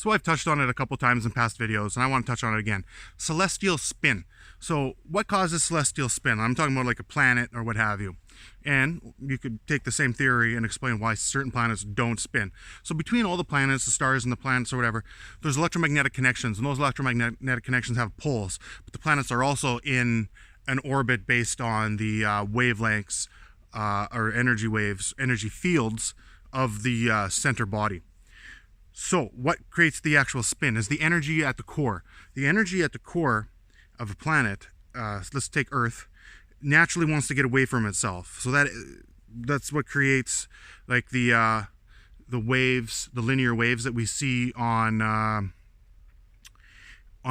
So I've touched on it a couple times in past videos, and I want to touch on it again. Celestial spin. So what causes celestial spin? I'm talking about like a planet or what have you. And you could take the same theory and explain why certain planets don't spin. So between all the planets, the stars and the planets or whatever, there's electromagnetic connections, and those electromagnetic connections have poles. But the planets are also in an orbit based on the wavelengths or energy waves, energy fields of the center body. So what creates the actual spin is the energy at the core. The energy at the core of a planet, let's take Earth, naturally wants to get away from itself. So that's what creates like the waves, the linear waves that we see on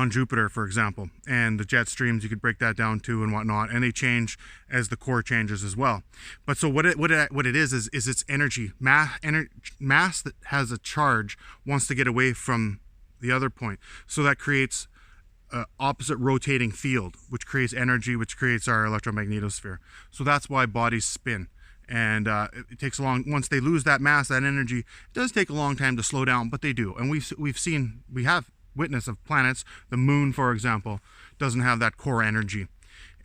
Jupiter, for example, and the jet streams. You could break that down too and whatnot, and they change as the core changes as well. But so what it is its energy mass that has a charge wants to get away from the other point. So that creates an opposite rotating field, which creates energy, which creates our electromagnetosphere. So that's why bodies spin. And it takes a long, once they lose that mass, that energy, it does take a long time to slow down, but they do. And we have witness of planets. The moon, for example, doesn't have that core energy.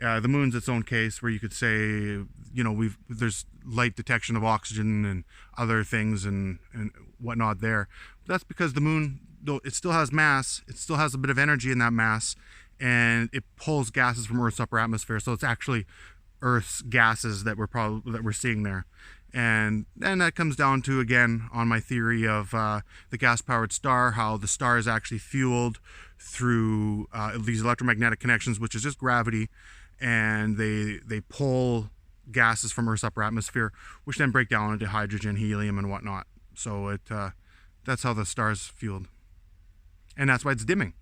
The moon's its own case, where you could say, you know, there's light detection of oxygen and other things and whatnot there. But that's because the moon, though it still has mass, it still has a bit of energy in that mass, and it pulls gases from Earth's upper atmosphere. So it's actually Earth's gases that we're seeing there. And then that comes down to, again, on my theory of the gas-powered star, how the star is actually fueled through these electromagnetic connections, which is just gravity, and they pull gases from Earth's upper atmosphere, which then break down into hydrogen, helium, and whatnot. So that's how the star's fueled. And that's why it's dimming.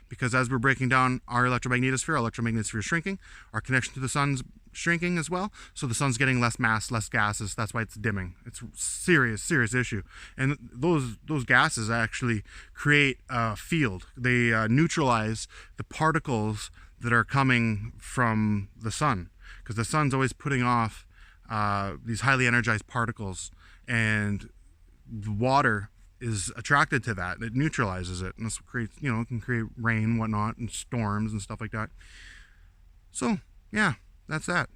Because as we're breaking down our electromagnetosphere is shrinking, our connection to the sun's shrinking as well, so the sun's getting less mass, less gases. That's why it's dimming. It's a serious issue. And those gases actually create a field. They neutralize the particles that are coming from the sun, because the sun's always putting off these highly energized particles, and the water is attracted to that. It neutralizes it, and this creates, you know, it can create rain, whatnot, and storms and stuff like that. So yeah, that's that.